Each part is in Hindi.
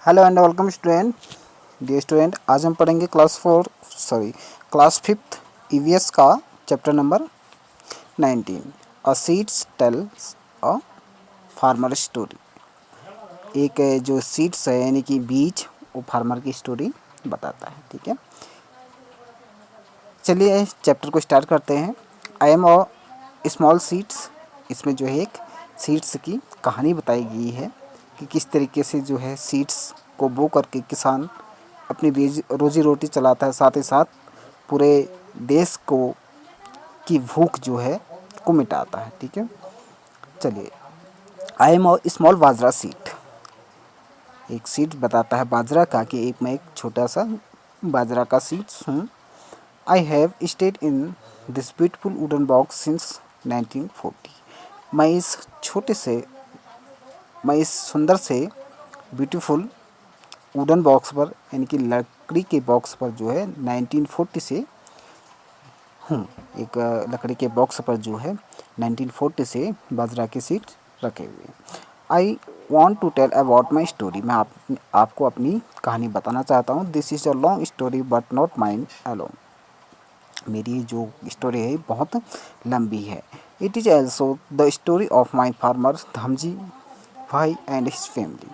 Hello and welcome student. Dear student, आज हम पढ़ेंगे क्लास फिफ्थ ईवीएस का chapter number 19 a seeds tells a farmer story. एक जो सीड्स है यानी कि बीज, वो फार्मर की स्टोरी बताता है। ठीक है, चलिए चैप्टर को स्टार्ट करते हैं। I am a small seeds. इसमें जो है एक सीड्स की कहानी बताई गई है कि किस तरीके से जो है सीड्स को बो करके किसान अपनी रोजी रोटी चलाता है, साथ ही साथ पूरे देश को की भूख जो है को मिटाता है। ठीक है, चलिए। I am a small bajra seed. एक सीड बताता है बाजरा का कि मैं एक छोटा सा बाजरा का सीड्स हूँ। I have stayed in this beautiful wooden box since 1940। मैं इस छोटे से मैं इस सुंदर से ब्यूटीफुल वुडन बॉक्स पर यानी कि लकड़ी के बॉक्स पर जो है 1940 से हूँ। एक लकड़ी के बॉक्स पर जो है 1940 से बाजरा के सीड्स रखे हुए हैं। I want to tell about my story. मैं आपको अपनी कहानी बताना चाहता हूँ। This is a long story but not mine alone. मेरी जो स्टोरी है बहुत लंबी है। It is also the story of my farmer Dhamji bhai and his family.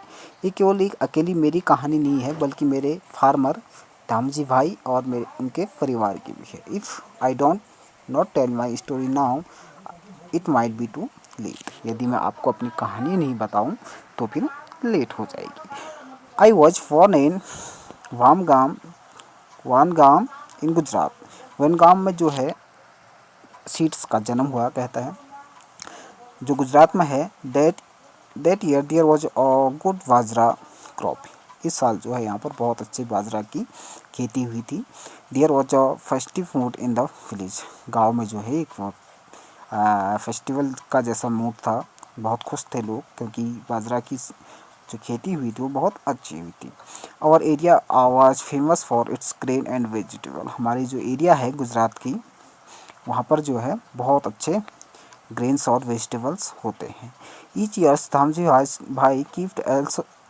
ये केवल एक अकेली मेरी कहानी नहीं है, बल्कि मेरे फार्मर धामजी भाई और मेरे उनके परिवार की भी है। If I don't not tell my story now, it might be too late. यदि मैं आपको अपनी कहानी नहीं बताऊं तो फिर लेट हो जाएगी। आई वॉज बॉर्न इन वामगाम वानगाम इन गुजरात। वनगाम में जो है सीड्स का जन्म हुआ कहता है, जो गुजरात में है। That year there was a good bajra crop. इस साल जो है यहाँ पर बहुत अच्छी बाजरा की खेती हुई थी। There was a festive mood in the village. गांव में जो है एक फेस्टिवल का जैसा मूड था। बहुत खुश थे लोग, क्योंकि बाजरा की जो खेती हुई थी वो बहुत अच्छी हुई थी। और area was famous for its grain and vegetable. हमारी जो एरिया है गुजरात की, वहाँ पर जो है बहुत अच्छे ग्रेन्स और वेजिटेबल्स होते हैं। Each years Dhamji bhai keeped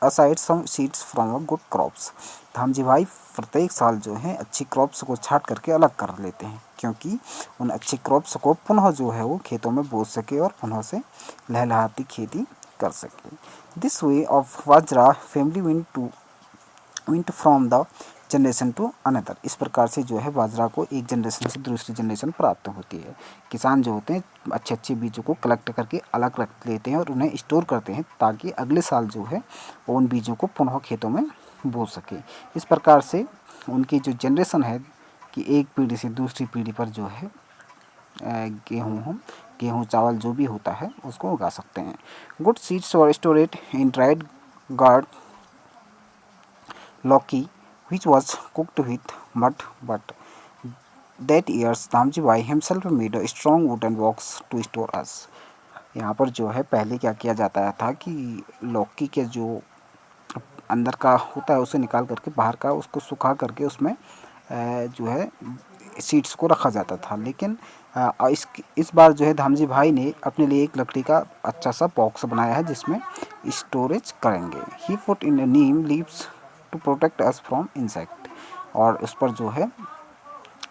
aside some seeds from a good crops. Dhamji bhai प्रत्येक साल जो है अच्छी क्रॉप्स को छांट करके अलग कर लेते हैं, क्योंकि उन अच्छी क्रॉप्स को पुनः जो है वो खेतों में बो सके और पुनः से लहलहाती खेती कर सके। This way of bajra family went from the generation to another. इस प्रकार से जो है बाजरा को एक जनरेशन से दूसरी जनरेशन प्राप्त होती है। किसान जो होते हैं अच्छे अच्छे बीजों को कलेक्ट करके अलग रख लेते हैं और उन्हें स्टोर करते हैं, ताकि अगले साल जो है वो उन बीजों को पुनः खेतों में बो सके। इस प्रकार से उनकी जो जनरेशन है कि एक पीढ़ी से दूसरी पीढ़ी पर जो है गेहूँ चावल जो भी होता है उसको उगा सकते हैं। गुड सीड्स और storeyed in dried guard Loki, which was cooked with mud, but that year's Damji Bhai himself made a strong wooden box to store us. यहाँ पर जो है पहले क्या किया जाता था कि लौकी के जो अंदर का होता है उसे निकाल करके बाहर का उसको सुखा करके उसमें जो है सीड्स को रखा जाता था। लेकिन इस बार जो है धामजी भाई ने अपने लिए एक लकड़ी का अच्छा सा बॉक्स बनाया है जिसमें स्टोरेज करेंगे। He put in neem leaves to protect us from insect. और उस पर जो है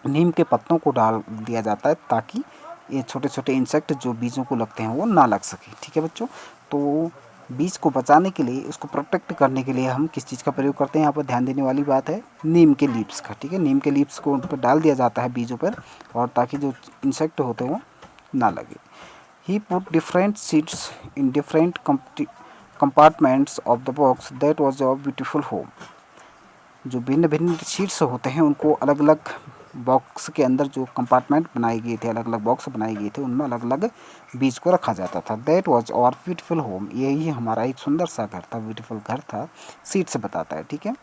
नीम के पत्तों को डाल दिया जाता है, ताकि ये छोटे छोटे इंसेक्ट जो बीजों को लगते हैं वो ना लग सके। ठीक है बच्चों, तो बीज को बचाने के लिए, उसको प्रोटेक्ट करने के लिए हम किस चीज़ का प्रयोग करते हैं, यहाँ पर ध्यान देने वाली बात है नीम के लीव्स का। ठीक है, नीम के लीव्स को उन पर डाल दिया जाता है बीजों पर, और ताकि जो इंसेक्ट होते हैं वो ना लगे। He put different seeds in different compartments of the box. That was a beautiful home. जो भिन्न भिन्न सीट्स होते हैं उनको अलग अलग बॉक्स के अंदर जो कंपार्टमेंट बनाए गए थे, अलग अलग बॉक्स बनाए गए थे, उनमें अलग अलग बीज को रखा जाता था। That was our beautiful home. यही हमारा एक सुंदर सा घर था, ब्यूटीफुल घर था, सीट्स बताता है। ठीक है,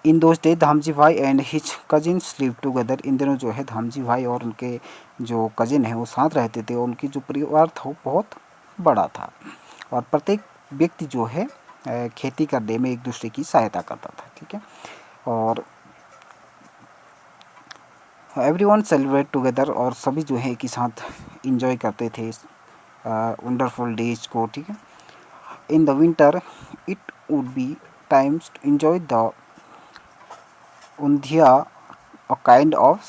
in those day Dhamji bhai and his cousins live together. इन दिनों जो है धामजी भाई और उनके जो कजिन हैं वो साथ रहते थे, और उनकी जो परिवार था वो बहुत बड़ा था, और प्रत्येक व्यक्ति जो है खेती करने में एक दूसरे की सहायता करता था। ठीक है, और एवरीवन सेलिब्रेट टुगेदर, और सभी जो है एक ही साथ इंजॉय करते थे वंडरफुल डेज को। ठीक है, in the winter it would be times to enjoy the undhia, a kind of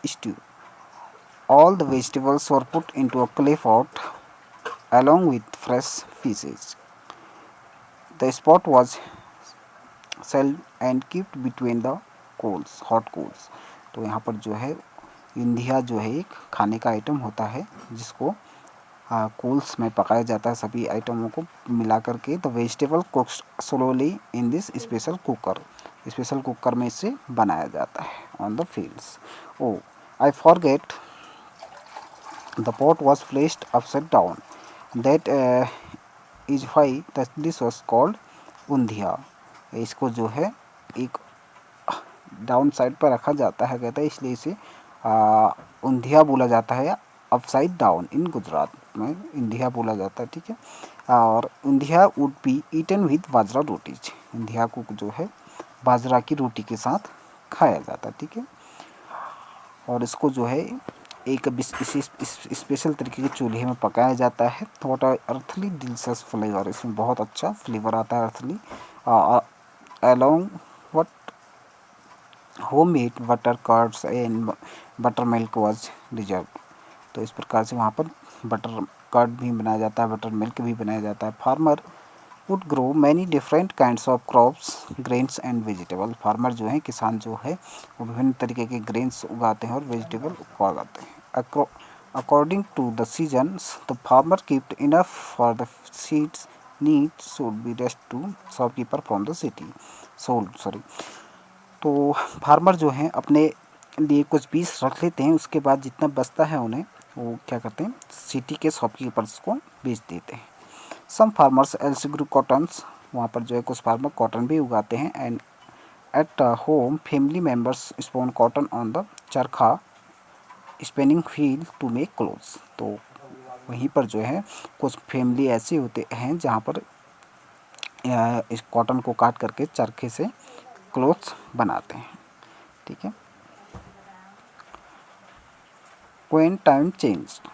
stew. All the vegetables were put into a clay pot along with fresh fishes. The spot was sealed and keeped between the coals, hot coals. तो यहाँ पर जो है इंधिया जो है एक खाने का आइटम होता है जिसको कोल्स में पकाया जाता है, सभी आइटमों को मिला करके। The vegetable cooks slowly in this special cooker, special cooker में इसे बनाया जाता है on the fields. Oh I forget the pot was placed upside down, that is why the dish was called undhiya. इसको जो है एक डाउन साइड पर रखा जाता है, कहता है इसलिए इसे ऊंधिया बोला जाता है, अपसाइड डाउन इन गुजरात में इंधिया बोला जाता है, ठीक है। और ऊंधिया वुड बी ईटन विद बाजरा रोटीज, ऊंधिया को जो है बाजरा की रोटी के साथ खाया जाता है, ठीक है। और इसको जो है एक स्पेशल तरीके के चूल्हे में पकाया जाता है। What are earthly delicious flavour, इसमें बहुत अच्छा फ्लेवर आता है earthly. along what homemade butter curds and buttermilk was reserved। तो इस प्रकार से वहाँ पर बटर कर्ड भी बनाया जाता है, बटर मिल्क भी बनाया जाता है। Farmer would grow many different kinds of crops, grains and vegetable. Farmer जो है, किसान जो है, वो विभिन्न तरीके के ग्रेन्स उगाते हैं और वेजिटेबल उगाते हैं। According to the seasons the farmer keeped enough for the seeds need should be rest to shopkeeper from the city sold, sorry. तो फार्मर जो हैं अपने लिए कुछ बीज रख लेते हैं, उसके बाद जितना बचता है उन्हें वो क्या करते हैं, सिटी के शॉपकीपर्स को बेच देते हैं। सम फार्मर्स एल्सो ग्रो कॉटन्स, वहाँ पर जो है कुछ फार्मर कॉटन भी उगाते हैं। And at home family members spun cotton on the charkha spinning wheel to make clothes. तो वहीं पर जो है कुछ फैमिली ऐसे होते हैं जहाँ पर इस कॉटन को काट करके चरखे से क्लोथ्स बनाते हैं, ठीक है। When time changed,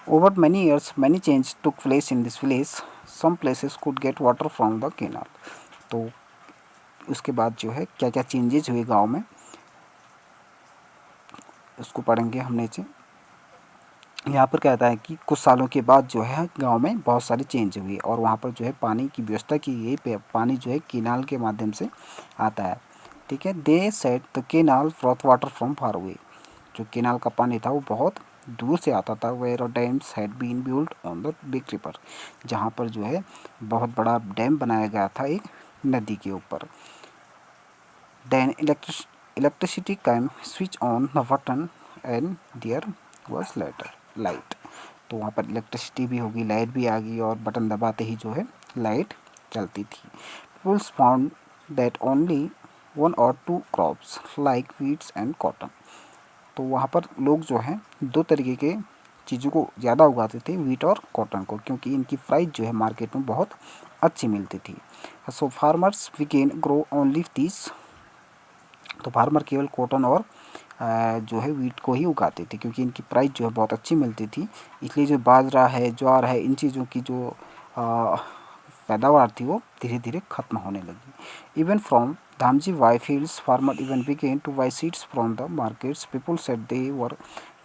over many years many changes took place in this village. Some places could get water from the canal। तो उसके बाद जो है क्या क्या चेंजेज हुए गांव में, उसको पढ़ेंगे हम नीचे। यहाँ पर कहता है कि कुछ सालों के बाद जो है गांव में बहुत सारी चेंज हुई और वहाँ पर जो है पानी की व्यवस्था की गई, पानी जो है केनाल के माध्यम से आता है, ठीक है। They set the canal brought water from far away, जो केनाल का पानी था वो बहुत दूर से आता था। Where dams had been build on the big river, जहाँ पर जो है बहुत बड़ा डैम बनाया गया था एक नदी के ऊपर। Then electricity came switch on the button and there was light. तो वहाँ पर इलेक्ट्रिसिटी भी होगी, लाइट भी आ गई और बटन दबाते ही जो है लाइट चलती थी। Peoples found that only 1 or 2 crops like wheats and cotton. तो वहाँ पर लोग जो हैं दो तरीके के चीज़ों को ज़्यादा उगाते थे, वीट और कॉटन को, क्योंकि इनकी प्राइस जो है मार्केट में बहुत अच्छी मिलती थी। So farmers began grow only these. तो फार्मर केवल कॉटन और जो है वीट को ही उगाते थे, क्योंकि इनकी प्राइस जो है बहुत अच्छी मिलती थी। इसलिए जो बाजरा है, ज्वार है, इन चीज़ों की जो पैदावार थी वो धीरे धीरे खत्म होने लगी। Even from Dhamji why fields farmer even began to buy seeds from the markets. People said they were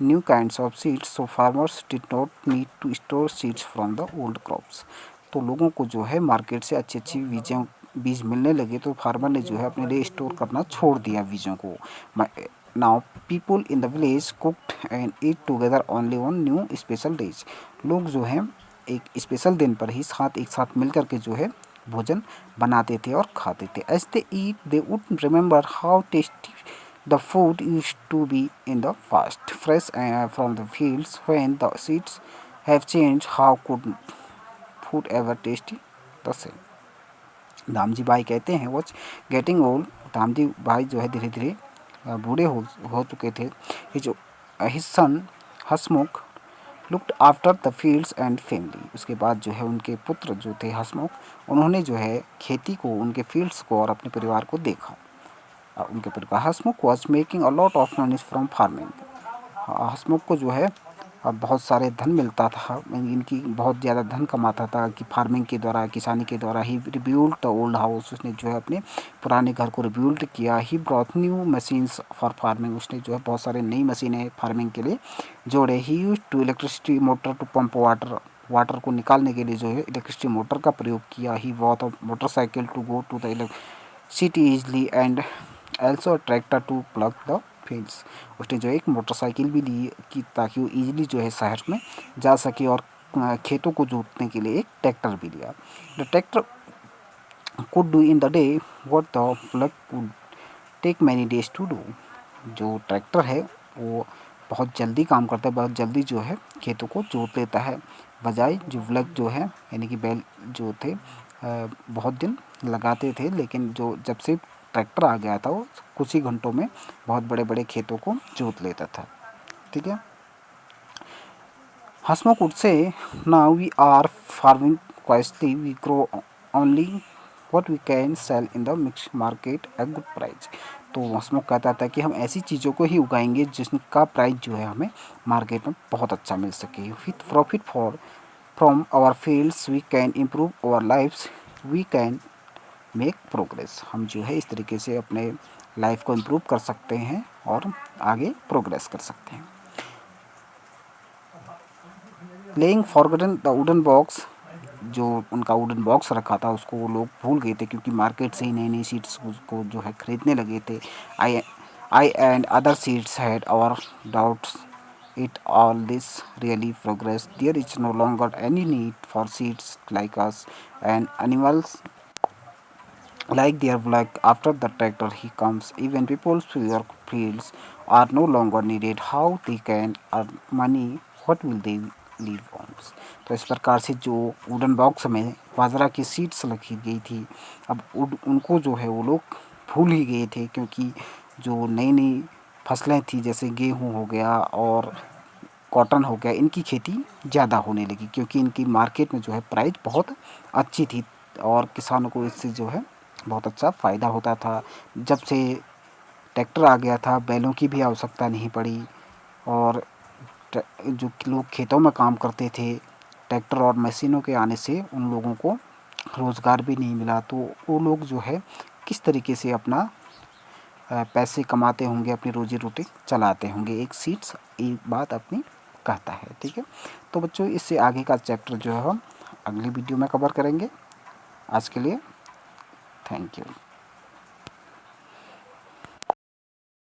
new kinds of seeds, so farmers did not need to store seeds from the old crops. तो लोगों को जो है मार्केट से अच्छी अच्छी बीज मिलने लगे, तो फार्मर ने जो है अपने लिए स्टोर करना छोड़ दिया बीजों को। Now people in the village cooked and eat together only on new special days. लोग जो हैं एक स्पेशल दिन पर ही एक साथ मिल कर के जो है भोजन बनाते थे और खाते थे। As they eat they would remember how tasty the food used to be in the fast fresh from the fields. When the seeds have changed how could food ever tasty the same. Dhamji bhai कहते हैं वॉच गेटिंग ओल्ड, धामजी भाई जो है धीरे धीरे बूढ़े हो चुके थे। His son Hasmukh looked after the fields and family. उसके बाद जो है उनके पुत्र जो थे हसमुख, उन्होंने जो है खेती को, उनके फील्ड्स को और अपने परिवार को देखा। Hasmukh was making a lot of money from farming. Hasmukh को जो है बहुत सारे धन मिलता था, इनकी बहुत ज़्यादा धन कमाता था कि फार्मिंग के द्वारा, किसानी के द्वारा ही रिब्यूल्ड द ओल्ड हाउस, उसने जो है अपने पुराने घर को रिब्यूल्ड किया। He brought new machines for farming, उसने जो है बहुत सारे नई मशीनें फार्मिंग के लिए जोड़े। He use to electricity motor to pump water को निकालने के लिए जो है इलेक्ट्रिसिटी मोटर का प्रयोग किया। He bought a motorcycle to go to the city easily and also tractor to plough the fields, उसने जो एक मोटरसाइकिल भी ली कि ताकि वो ईजिली जो है शहर में जा सके, और खेतों को जोतने के लिए एक ट्रैक्टर भी लिया। The tractor could do in the day what the plough could take many days to do, जो ट्रैक्टर है वो बहुत जल्दी काम करता है, बहुत जल्दी जो है खेतों को जोत लेता है, बजाय जो प्लग जो है यानी कि बैल जो थे बहुत दिन लगाते थे, लेकिन जो जब से ट्रैक्टर आ गया था वो कुछ ही घंटों में बहुत बड़े बड़े खेतों को जोत लेता था। ठीक है। हसमुख would say, now we are farming wisely, we grow only what we can sell in the mixed market at good price। तो हसमुख कहता था कि हम ऐसी चीज़ों को ही उगाएंगे जिसका प्राइस जो है हमें मार्केट में बहुत अच्छा मिल सके। With profit for from our fields we can improve our lifes, we can make progress, हम जो है इस तरीके से अपने लाइफ को इम्प्रूव कर सकते हैं और आगे प्रोग्रेस कर सकते हैं। Playing forgotten the wooden box, जो उनका वुडन बॉक्स रखा था उसको वो लोग भूल गए थे, क्योंकि मार्केट से ही नई नई सीड्स को जो है खरीदने लगे थे। I and other seeds had our doubts it all this really progress, there is no longer any need for seeds like us and animals like their black after the tractor he comes, even people's work fields are no longer needed, how they can earn money, what will they live on। तो इस प्रकार से जो वुडन बॉक्स में बाजरा की सीड्स रखी गई थी, अब उनको जो है वो लोग भूल ही गए थे, क्योंकि जो नई नई फसलें थी जैसे गेहूँ हो गया और कॉटन हो गया, इनकी खेती ज़्यादा होने लगी, क्योंकि इनकी मार्केट में जो है प्राइस बहुत अच्छी थी और किसानों को इससे जो है बहुत अच्छा फ़ायदा होता था। जब से ट्रैक्टर आ गया था बैलों की भी आवश्यकता नहीं पड़ी, और जो लोग खेतों में काम करते थे ट्रैक्टर और मशीनों के आने से उन लोगों को रोज़गार भी नहीं मिला, तो वो लोग जो है किस तरीके से अपना पैसे कमाते होंगे, अपनी रोजी रोटी चलाते होंगे। एक सीट्स ये बात अपनी कहता है। ठीक है। तो बच्चों इससे आगे का चैप्टर जो है हम अगली वीडियो में कवर करेंगे। आज के लिए थैंक यू।